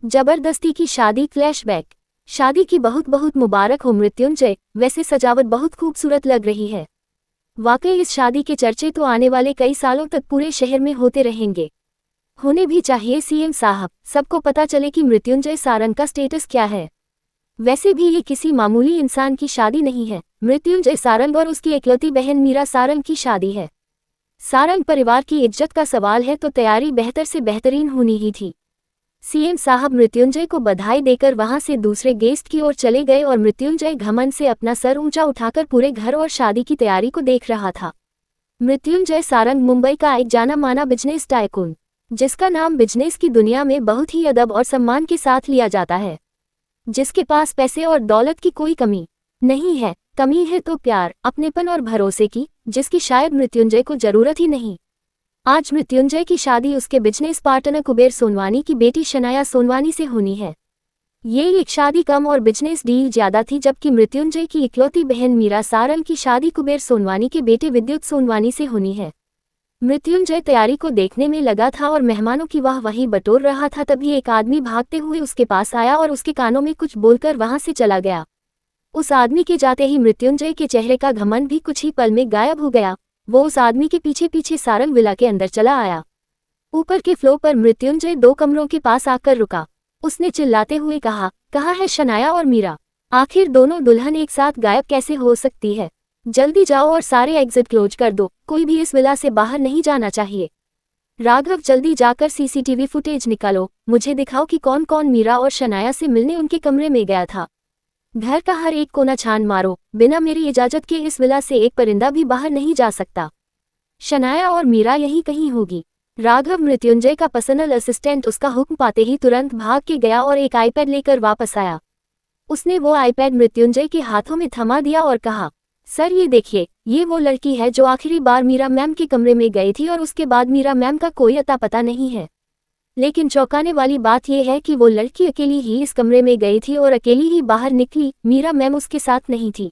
जबरदस्ती की शादी फ्लैशबैक। शादी की बहुत बहुत मुबारक हो मृत्युंजय। वैसे सजावट बहुत खूबसूरत लग रही है। वाकई इस शादी के चर्चे तो आने वाले कई सालों तक पूरे शहर में होते रहेंगे। होने भी चाहिए सीएम साहब, सबको पता चले कि मृत्युंजय सारंग का स्टेटस क्या है। वैसे भी ये किसी मामूली इंसान की शादी नहीं है, मृत्युंजय सारंग और उसकी इकलौती बहन मीरा सारंग की शादी है। सारंग परिवार की इज्जत का सवाल है तो तैयारी बेहतर से बेहतरीन होनी ही थी। सीएम साहब मृत्युंजय को बधाई देकर वहां से दूसरे गेस्ट की ओर चले गए और मृत्युंजय घमंड से अपना सर ऊंचा उठाकर पूरे घर और शादी की तैयारी को देख रहा था। मृत्युंजय सारंग मुंबई का एक जाना माना बिजनेस टाइकून, जिसका नाम बिजनेस की दुनिया में बहुत ही अदब और सम्मान के साथ लिया जाता है, जिसके पास पैसे और दौलत की कोई कमी नहीं है। कमी है तो प्यार, अपनेपन और भरोसे की, जिसकी शायद मृत्युंजय को जरूरत ही नहीं। आज मृत्युंजय की शादी उसके बिजनेस पार्टनर कुबेर सोनवानी की बेटी शनाया सोनवानी से होनी है। ये एक शादी कम और बिजनेस डील ज्यादा थी, जबकि मृत्युंजय की इकलौती बहन मीरा सारंग की शादी कुबेर सोनवानी के बेटे विद्युत सोनवानी से होनी है। मृत्युंजय तैयारी को देखने में लगा था और मेहमानों की वाहवाही बटोर रहा था, तभी एक आदमी भागते हुए उसके पास आया और उसके कानों में कुछ बोलकर वहां से चला गया। उस आदमी के जाते ही मृत्युंजय के चेहरे का घमंड भी कुछ ही पल में गायब हो गया। वो उस आदमी के पीछे पीछे सारंग विला के अंदर चला आया। ऊपर के फ्लोर पर मृत्युंजय 2 कमरों के पास आकर रुका। उसने चिल्लाते हुए कहा, कहाँ है शनाया और मीरा? आखिर दोनों दुल्हन एक साथ गायब कैसे हो सकती है? जल्दी जाओ और सारे एग्जिट क्लोज कर दो, कोई भी इस विला से बाहर नहीं जाना चाहिए। राघव, जल्दी जाकर सीसीटीवी फुटेज निकालो, मुझे दिखाओ कि कौन कौन मीरा और शनाया से मिलने उनके कमरे में गया था। घर का हर एक कोना छान मारो, बिना मेरी इजाजत के इस विला से एक परिंदा भी बाहर नहीं जा सकता। शनाया और मीरा यहीं कहीं होगी। राघव, मृत्युंजय का पर्सनल असिस्टेंट, उसका हुक्म पाते ही तुरंत भाग के गया और एक आईपैड लेकर वापस आया। उसने वो आईपैड मृत्युंजय के हाथों में थमा दिया और कहा, सर ये देखिए, ये वो लड़की है जो आखिरी बार मीरा मैम के कमरे में गई थी और उसके बाद मीरा मैम का कोई अता पता नहीं है। लेकिन चौंकाने वाली बात यह है कि वो लड़की अकेली ही इस कमरे में गई थी और अकेली ही बाहर निकली, मीरा मैम उसके साथ नहीं थी।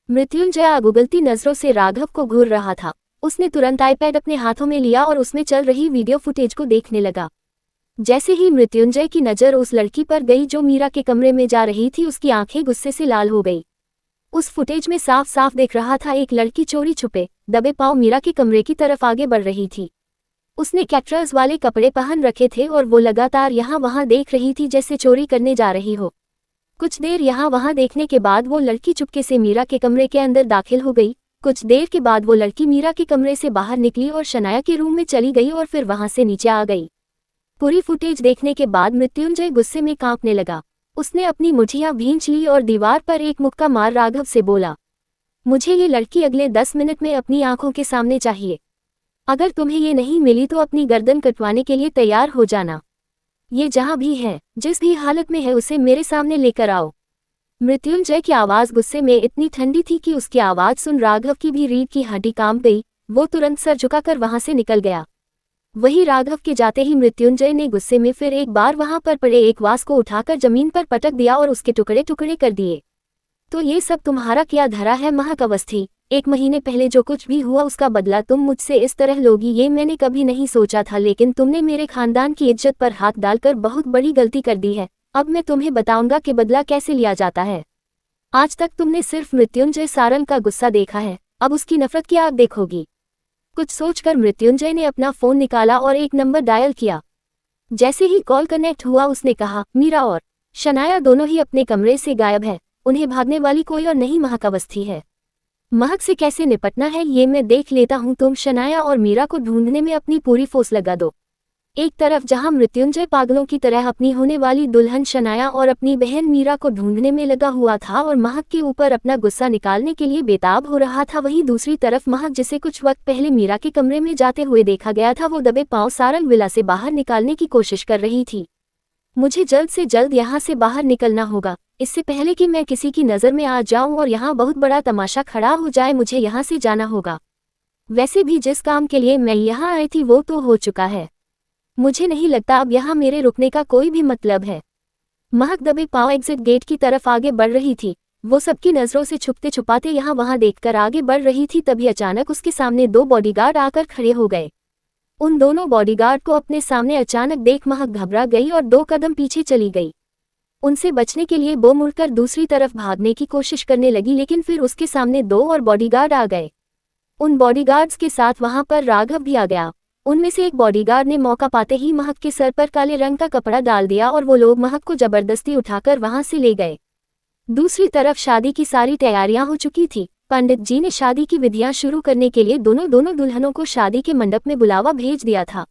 मृत्युंजय आग उगलती नजरों से राघव को घूर रहा था। उसने तुरंत आईपैड अपने हाथों में लिया और उसमें चल रही वीडियो फुटेज को देखने लगा। जैसे ही मृत्युंजय की नज़र उस लड़की पर गई जो मीरा के कमरे में जा रही थी, उसकी आंखें गुस्से से लाल हो गई। उस फुटेज में साफ साफ देख रहा था एक लड़की चोरी छुपे दबे पांव मीरा के कमरे की तरफ आगे बढ़ रही थी। उसने कैटरर्स वाले कपड़े पहन रखे थे और वो लगातार यहाँ वहाँ देख रही थी जैसे चोरी करने जा रही हो। कुछ देर यहाँ वहाँ देखने के बाद वो लड़की चुपके से मीरा के कमरे के अंदर दाखिल हो गई। कुछ देर के बाद वो लड़की मीरा के कमरे से बाहर निकली और शनाया के रूम में चली गई और फिर वहां से नीचे आ गई। पूरी फुटेज देखने के बाद मृत्युंजय गुस्से में कांपने लगा। उसने अपनी मुठियां भींच ली और दीवार पर एक मुक्का मार राघव से बोला, मुझे ये लड़की अगले 10 मिनट में अपनी आंखों के सामने चाहिए। अगर तुम्हें ये नहीं मिली तो अपनी गर्दन कटवाने के लिए तैयार हो जाना। ये जहां भी है, जिस भी हालत में है, उसे मेरे सामने लेकर आओ। मृत्युंजय की आवाज गुस्से में इतनी ठंडी थी कि उसकी आवाज सुन राघव की भी रीढ़ की हड्डी कांप गई। वो तुरंत सर झुकाकर वहां से निकल गया। वही राघव के जाते ही मृत्युंजय ने गुस्से में फिर एक बार वहां पर पड़े एक वास को उठाकर जमीन पर पटक दिया और उसके टुकड़े टुकड़े कर दिए। तो ये सब तुम्हारा क्या धरा है महक अवस्थी? 1 महीने पहले जो कुछ भी हुआ उसका बदला तुम मुझसे इस तरह लोगी, ये मैंने कभी नहीं सोचा था, लेकिन तुमने मेरे खानदान की इज्जत पर हाथ डालकर बहुत बड़ी गलती कर दी है। अब मैं तुम्हें बताऊंगा कि बदला कैसे लिया जाता है। आज तक तुमने सिर्फ मृत्युंजय सारंग का गुस्सा देखा है, अब उसकी नफरत की आग देखोगी। कुछ सोचकर मृत्युंजय ने अपना फोन निकाला और एक नंबर डायल किया। जैसे ही कॉल कनेक्ट हुआ उसने कहा, मीरा और शनाया दोनों ही अपने कमरे से गायब है। उन्हें भागने वाली कोई और नहीं महक अवस्थी है। महक से कैसे निपटना है ये मैं देख लेता हूं, तुम शनाया और मीरा को ढूंढने में अपनी पूरी फोर्स लगा दो। एक तरफ जहां मृत्युंजय पागलों की तरह अपनी होने वाली दुल्हन शनाया और अपनी बहन मीरा को ढूंढने में लगा हुआ था और महक के ऊपर अपना गुस्सा निकालने के लिए बेताब हो रहा था, वहीं दूसरी तरफ महक, जिसे कुछ वक्त पहले मीरा के कमरे में जाते हुए देखा गया था, वो दबे पांव सारंग विला से बाहर निकालने की कोशिश कर रही थी। मुझे जल्द से जल्द यहाँ से बाहर निकलना होगा, इससे पहले कि मैं किसी की नज़र में आ जाऊं और यहाँ बहुत बड़ा तमाशा खड़ा हो जाए। मुझे यहाँ से जाना होगा। वैसे भी जिस काम के लिए मैं यहाँ आई थी वो तो हो चुका है। मुझे नहीं लगता अब यहाँ मेरे रुकने का कोई भी मतलब है। महक दबे पांव एग्जिट गेट की तरफ आगे बढ़ रही थी। वो सबकी नज़रों से छुपते छुपाते यहाँ वहाँ देखकर आगे बढ़ रही थी, तभी अचानक उसके सामने 2 बॉडीगार्ड आकर खड़े हो गए। उन दोनों बॉडीगार्ड को अपने सामने अचानक देख महक घबरा गई और 2 कदम पीछे चली गई। उनसे बचने के लिए वो मुड़कर दूसरी तरफ भागने की कोशिश करने लगी, लेकिन फिर उसके सामने 2 और बॉडीगार्ड आ गए। उन बॉडीगार्ड्स के साथ वहां पर राघव भी आ गया। उनमें से एक बॉडीगार्ड ने मौका पाते ही महक के सर पर काले रंग का कपड़ा डाल दिया और वो लोग महक को जबरदस्ती उठाकर वहां से ले गए। दूसरी तरफ शादी की सारी तैयारियां हो चुकी थी। पंडित जी ने शादी की विधियां शुरू करने के लिए दोनों दुल्हनों को शादी के मंडप में बुलावा भेज दिया था।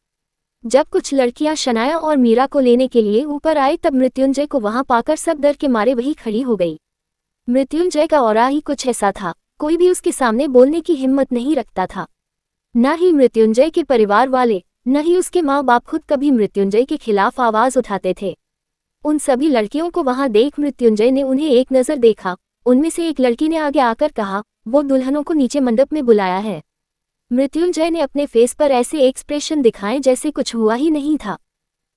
जब कुछ लड़कियां शनाया और मीरा को लेने के लिए ऊपर आई तब मृत्युंजय को वहां पाकर सब डर के मारे वही खड़ी हो गई। मृत्युंजय का ऑरा ही कुछ ऐसा था, कोई भी उसके सामने बोलने की हिम्मत नहीं रखता था। न ही मृत्युंजय के परिवार वाले, न ही उसके माँ बाप खुद कभी मृत्युंजय के खिलाफ आवाज उठाते थे। उन सभी लड़कियों को वहां देख मृत्युंजय ने उन्हें एक नजर देखा। उनमें से एक लड़की ने आगे आकर कहा, वो दुल्हनों को नीचे मंडप में बुलाया है। मृत्युंजय ने अपने फेस पर ऐसे एक्सप्रेशन दिखाए जैसे कुछ हुआ ही नहीं था।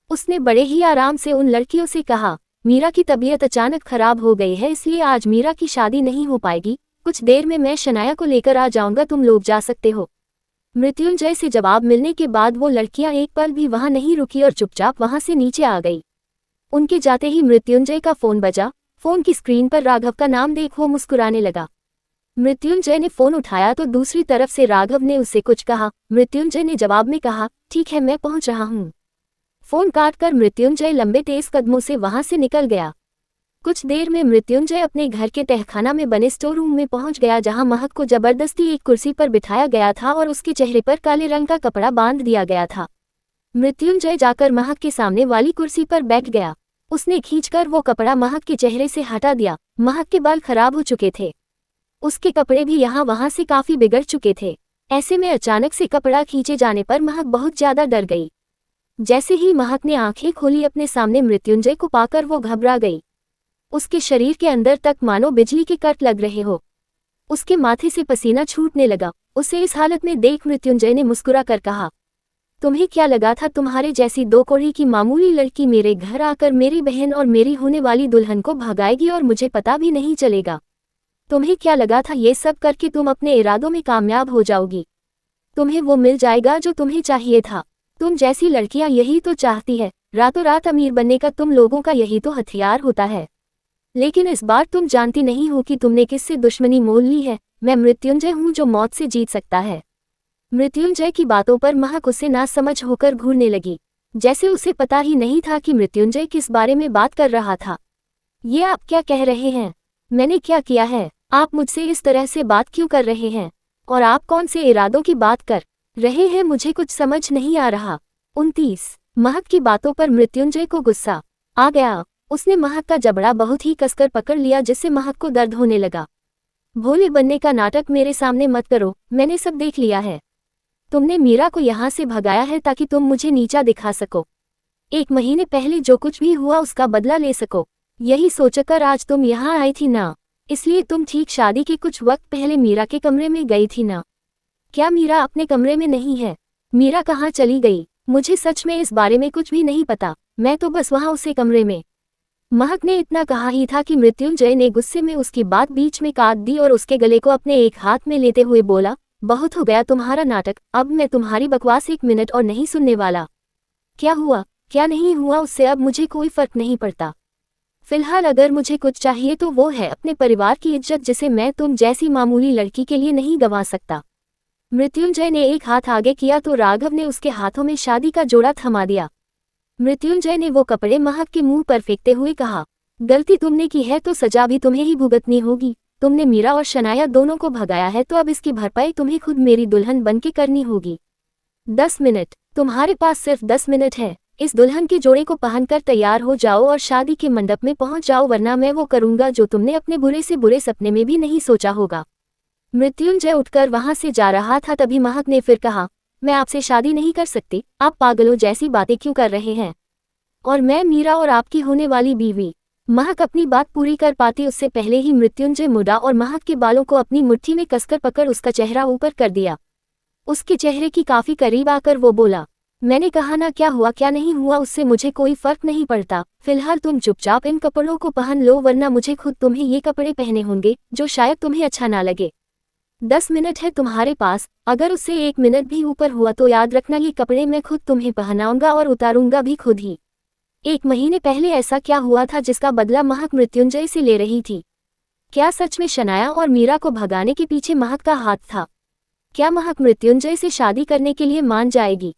उसने बड़े ही आराम से उन लड़कियों से कहा, मीरा की तबीयत अचानक खराब हो गई है, इसलिए आज मीरा की शादी नहीं हो पाएगी। कुछ देर में मैं शनाया को लेकर आ जाऊंगा, तुम लोग जा सकते हो। मृत्युंजय से जवाब मिलने के बाद वो लड़कियां एक पल भी वहां नहीं रुकी और चुपचाप वहां से नीचे आ गई। उनके जाते ही मृत्युंजय का फोन बजा। फोन की स्क्रीन पर राघव का नाम देख वो मुस्कुराने लगा। मृत्युंजय ने फोन उठाया तो दूसरी तरफ से राघव ने उससे कुछ कहा। मृत्युंजय ने जवाब में कहा, ठीक है मैं पहुंच रहा हूं। फोन काटकर मृत्युंजय लंबे तेज कदमों से वहां से निकल गया। कुछ देर में मृत्युंजय अपने घर के तहखाना में बने स्टोर रूम में पहुंच गया, जहां महक को जबरदस्ती एक कुर्सी पर बिठाया गया था और उसके चेहरे पर काले रंग का कपड़ा बांध दिया गया था। मृत्युंजय जाकर महक के सामने वाली कुर्सी पर बैठ गया। उसने खींचकर वो कपड़ा महक के चेहरे से हटा दिया। महक के बाल खराब हो चुके थे, उसके कपड़े भी यहाँ वहां से काफी बिगड़ चुके थे। ऐसे में अचानक से कपड़ा खींचे जाने पर महक बहुत ज्यादा डर गई। जैसे ही महक ने आंखें खोली अपने सामने मृत्युंजय को पाकर वो घबरा गई। उसके शरीर के अंदर तक मानो बिजली के कट लग रहे हो। उसके माथे से पसीना छूटने लगा। उसे इस हालत में देख मृत्युंजय ने मुस्कुरा कर कहा, तुम्हें क्या लगा था तुम्हारे जैसी 2 कौड़ी की मामूली लड़की मेरे घर आकर मेरी बहन और मेरी होने वाली दुल्हन को भगाएगी और मुझे पता भी नहीं चलेगा? तुम्हें क्या लगा था ये सब करके तुम अपने इरादों में कामयाब हो जाओगी? तुम्हें वो मिल जाएगा जो तुम्हें चाहिए था। तुम जैसी लड़कियां यही तो चाहती है। रातों रात अमीर बनने का तुम लोगों का यही तो हथियार होता है। लेकिन इस बार तुम जानती नहीं हो कि तुमने किससे दुश्मनी मोल ली है। मैं मृत्युंजय हूं जो मौत से जीत सकता है। मृत्युंजय की बातों पर महक उससे नासमझ होकर घूरने लगी, जैसे उसे पता ही नहीं था कि मृत्युंजय किस बारे में बात कर रहा था। ये आप क्या कह रहे हैं? मैंने क्या किया है? आप मुझसे इस तरह से बात क्यों कर रहे हैं? और आप कौन से इरादों की बात कर रहे हैं? मुझे कुछ समझ नहीं आ रहा। 29। महक की बातों पर मृत्युंजय को गुस्सा आ गया। उसने महक का जबड़ा बहुत ही कसकर पकड़ लिया, जिससे महक को दर्द होने लगा। भोले बनने का नाटक मेरे सामने मत करो, मैंने सब देख लिया है। तुमने मीरा को यहाँ से भगाया है ताकि तुम मुझे नीचा दिखा सको। 1 महीने पहले जो कुछ भी हुआ उसका बदला ले सको। यही सोचकर आज तुम यहाँ आई थी ना? इसलिए तुम ठीक शादी के कुछ वक्त पहले मीरा के कमरे में गई थी ना? क्या मीरा अपने कमरे में नहीं है? मीरा कहाँ चली गई? मुझे सच में इस बारे में कुछ भी नहीं पता। मैं तो बस वहाँ उसे कमरे में। महक ने इतना कहा ही था कि मृत्युंजय ने गुस्से में उसकी बात बीच में काट दी और उसके गले को अपने एक हाथ में लेते हुए बोला, बहुत हो गया तुम्हारा नाटक। अब मैं तुम्हारी बकवास 1 मिनट और नहीं सुनने वाला। क्या हुआ क्या नहीं हुआ उससे अब मुझे कोई फर्क नहीं पड़ता। फिलहाल अगर मुझे कुछ चाहिए तो वो है अपने परिवार की इज्जत, जिसे मैं तुम जैसी मामूली लड़की के लिए नहीं गंवा सकता। मृत्युंजय ने एक हाथ आगे किया तो राघव ने उसके हाथों में शादी का जोड़ा थमा दिया। मृत्युंजय ने वो कपड़े महक के मुंह पर फेंकते हुए कहा, गलती तुमने की है तो सजा भी तुम्हें ही भुगतनी होगी। तुमने मीरा और शनाया दोनों को भगाया है तो अब इसकी भरपाई तुम्हें खुद मेरी दुल्हन बनके करनी होगी। 10 मिनट, तुम्हारे पास सिर्फ 10 मिनट है। इस दुल्हन के जोड़े को पहनकर तैयार हो जाओ और शादी के मंडप में पहुंच जाओ, वरना मैं वो करूंगा जो तुमने अपने बुरे से बुरे सपने में भी नहीं सोचा होगा। मृत्युंजय उठकर वहां से जा रहा था, तभी महक ने फिर कहा, मैं आपसे शादी नहीं कर सकती। आप पागलों जैसी बातें क्यों कर रहे हैं? और मैं मीरा और आपकी होने वाली बीवी। महक अपनी बात पूरी कर पाती उससे पहले ही मृत्युंजय मुड़ा और महक के बालों को अपनी मुट्ठी में कसकर पकड़ उसका चेहरा ऊपर कर दिया। उसके चेहरे की काफी करीब आकर वो बोला, मैंने कहा ना, क्या हुआ क्या नहीं हुआ उससे मुझे कोई फर्क नहीं पड़ता। फिलहाल तुम चुपचाप इन कपड़ों को पहन लो, वरना मुझे खुद तुम्हें ये कपड़े पहने होंगे जो शायद तुम्हें अच्छा ना लगे। 10 मिनट है तुम्हारे पास, अगर उससे 1 मिनट भी ऊपर हुआ तो याद रखना ये कपड़े मैं खुद तुम्हें पहनाऊंगा और उतारूंगा भी खुद ही। 1 महीने पहले ऐसा क्या हुआ था जिसका बदला महक मृत्युंजय से ले रही थी? क्या सच में शनाया और मीरा को भगाने के पीछे महक का हाथ था? क्या महक मृत्युंजय से शादी करने के लिए मान जाएगी?